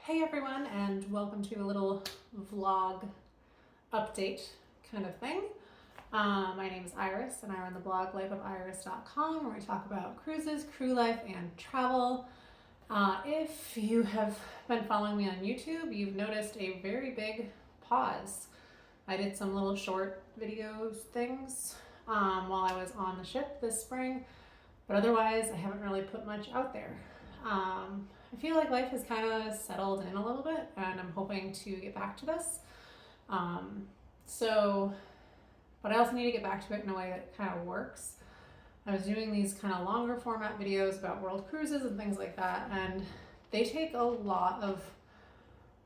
Hey everyone, and welcome to a little vlog update kind of thing. My name is Iris, and I run the blog lifeofiris.com, where we talk about cruises, crew life, and travel. If you have been following me on YouTube, you've noticed a very big pause. I did some little short videos things while I was on the ship this spring, but otherwise I haven't really put much out there. I feel like life has kind of settled in a little bit, and I'm hoping to get back to this. But I also need to get back to it in a way that kind of works. I was doing these kind of longer format videos about world cruises and things like that, and they take a lot of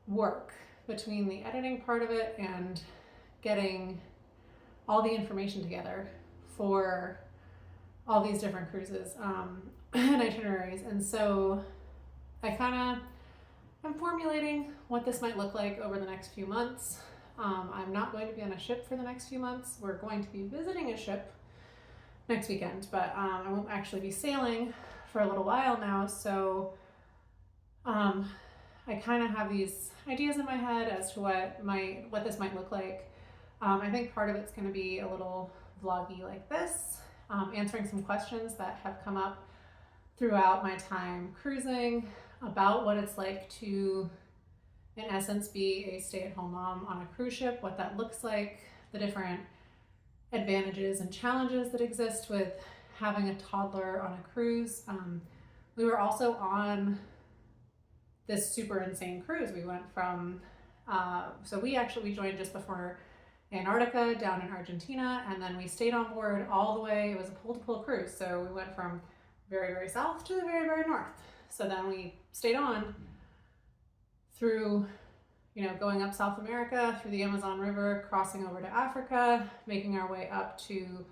work between the editing part of it and getting all the information together for all these different cruises and itineraries. And so I'm formulating what this might look like over the next few months. I'm not going to be on a ship for the next few months. We're going to be visiting a ship next weekend, but I won't actually be sailing for a little while now. So I kind of have these ideas in my head as to what this might look like. I think part of it's going to be a little vloggy like this, answering some questions that have come up throughout my time cruising about what it's like to, in essence, be a stay-at-home mom on a cruise ship, what that looks like, the different advantages and challenges that exist with having a toddler on a cruise. We were also on this super insane cruise. We went from, we joined just before Antarctica down in Argentina, and then we stayed on board all the way. It was a pull-to-pull cruise, so we went from very, very south to the very, very north. So then we stayed on through, going up South America, through the Amazon River, crossing over to Africa, making our way up to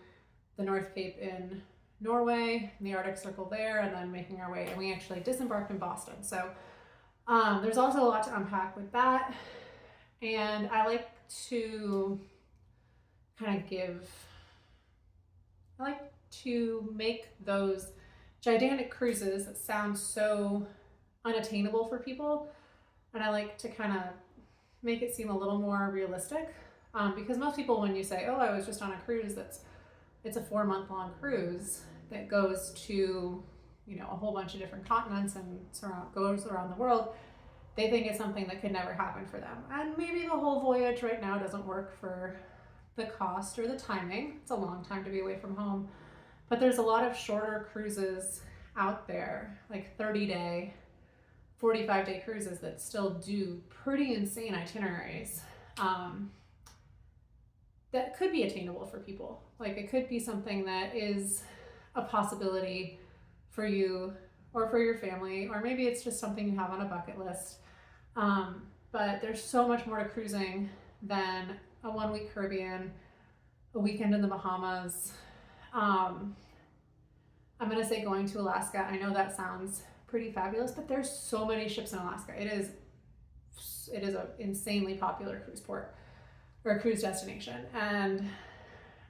the North Cape in Norway, in the Arctic Circle there, and then making our way, and we actually disembarked in Boston. So there's also a lot to unpack with that. And I like to make those gigantic cruises that sound so unattainable for people, and I like to kind of make it seem a little more realistic, because most people, when you say, oh, I was just on a cruise it's a 4-month-long cruise that goes to a whole bunch of different continents and goes around the world, they think it's something that could never happen for them. And maybe the whole voyage right now doesn't work for the cost or the timing. It's a long time to be away from home. But there's a lot of shorter cruises out there, like 30-day, 45-day cruises that still do pretty insane itineraries that could be attainable for people. Like, it could be something that is a possibility for you or for your family, or maybe it's just something you have on a bucket list. But there's so much more to cruising than a 1-week Caribbean, a weekend in the Bahamas. I'm gonna say going to Alaska. I know that sounds pretty fabulous, but there's so many ships in Alaska. It is an insanely popular cruise port or cruise destination. And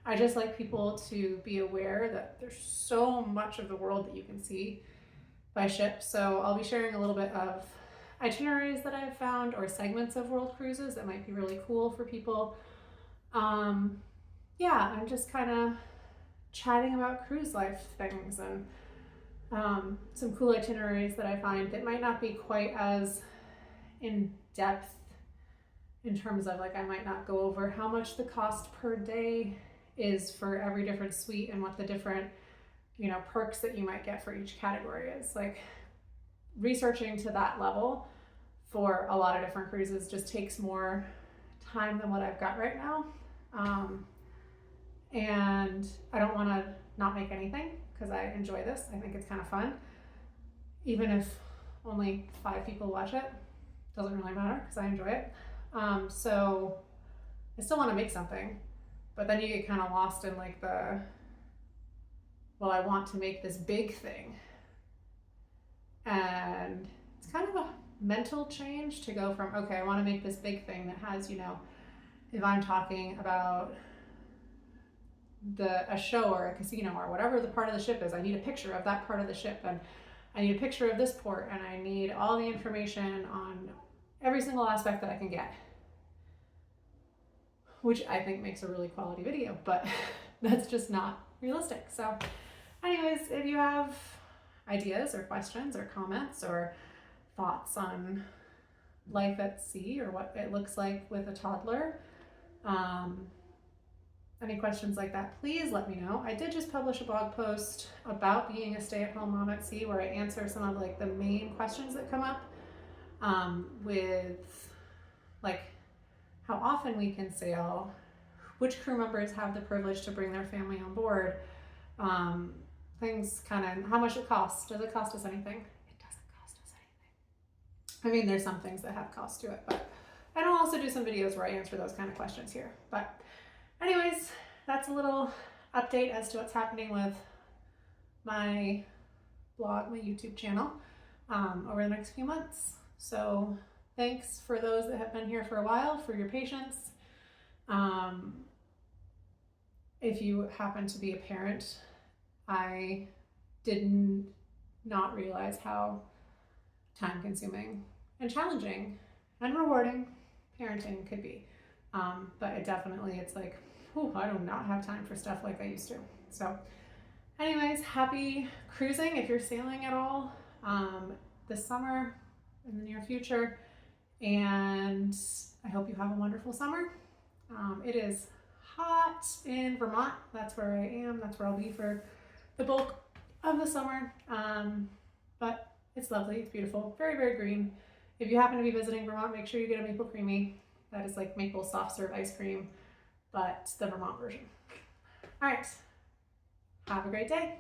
I just like people to be aware that there's so much of the world that you can see by ship. So I'll be sharing a little bit of itineraries that I've found, or segments of world cruises that might be really cool for people. I'm just kind of chatting about cruise life things and some cool itineraries that I find that might not be quite as in depth in terms of, like, I might not go over how much the cost per day is for every different suite and what the different perks that you might get for each category is. Like, researching to that level for a lot of different cruises just takes more time than what I've got right now. And I don't want to not make anything, because I enjoy this. I think it's kind of fun. Even if only 5 people watch it, doesn't really matter, because I enjoy it. So I still want to make something, but then you get kind of lost in like I want to make this big thing. And it's kind of a mental change to go from, okay, I want to make this big thing that has, if I'm talking about a show or a casino or whatever the part of the ship is, I need a picture of that part of the ship, and I need a picture of this port, and I need all the information on every single aspect that I can get, which I think makes a really quality video, but that's just not realistic. So anyways, if you have ideas or questions or comments or thoughts on life at sea or what it looks like with a toddler, any questions like that, please let me know. I did just publish a blog post about being a stay-at-home mom at sea where I answer some of like the main questions that come up with like how often we can sail, which crew members have the privilege to bring their family on board, things kind of, how much it costs. Does it cost us anything? It doesn't cost us anything. I mean, there's some things that have cost to it, but and I'll also do some videos where I answer those kind of questions here. But anyways, that's a little update as to what's happening with my blog, my YouTube channel, over the next few months. So thanks for those that have been here for a while for your patience. If you happen to be a parent, I did not realize how time consuming and challenging and rewarding parenting could be. But it definitely, it's like, whew, I do not have time for stuff like I used to. So anyways, happy cruising if you're sailing at all this summer, in the near future. And I hope you have a wonderful summer. It is hot in Vermont. That's where I am. That's where I'll be for the bulk of the summer. But it's lovely. It's beautiful. Very, very green. If you happen to be visiting Vermont, make sure you get a maple creamy. That is like maple soft serve ice cream, but the Vermont version. All right. Have a great day.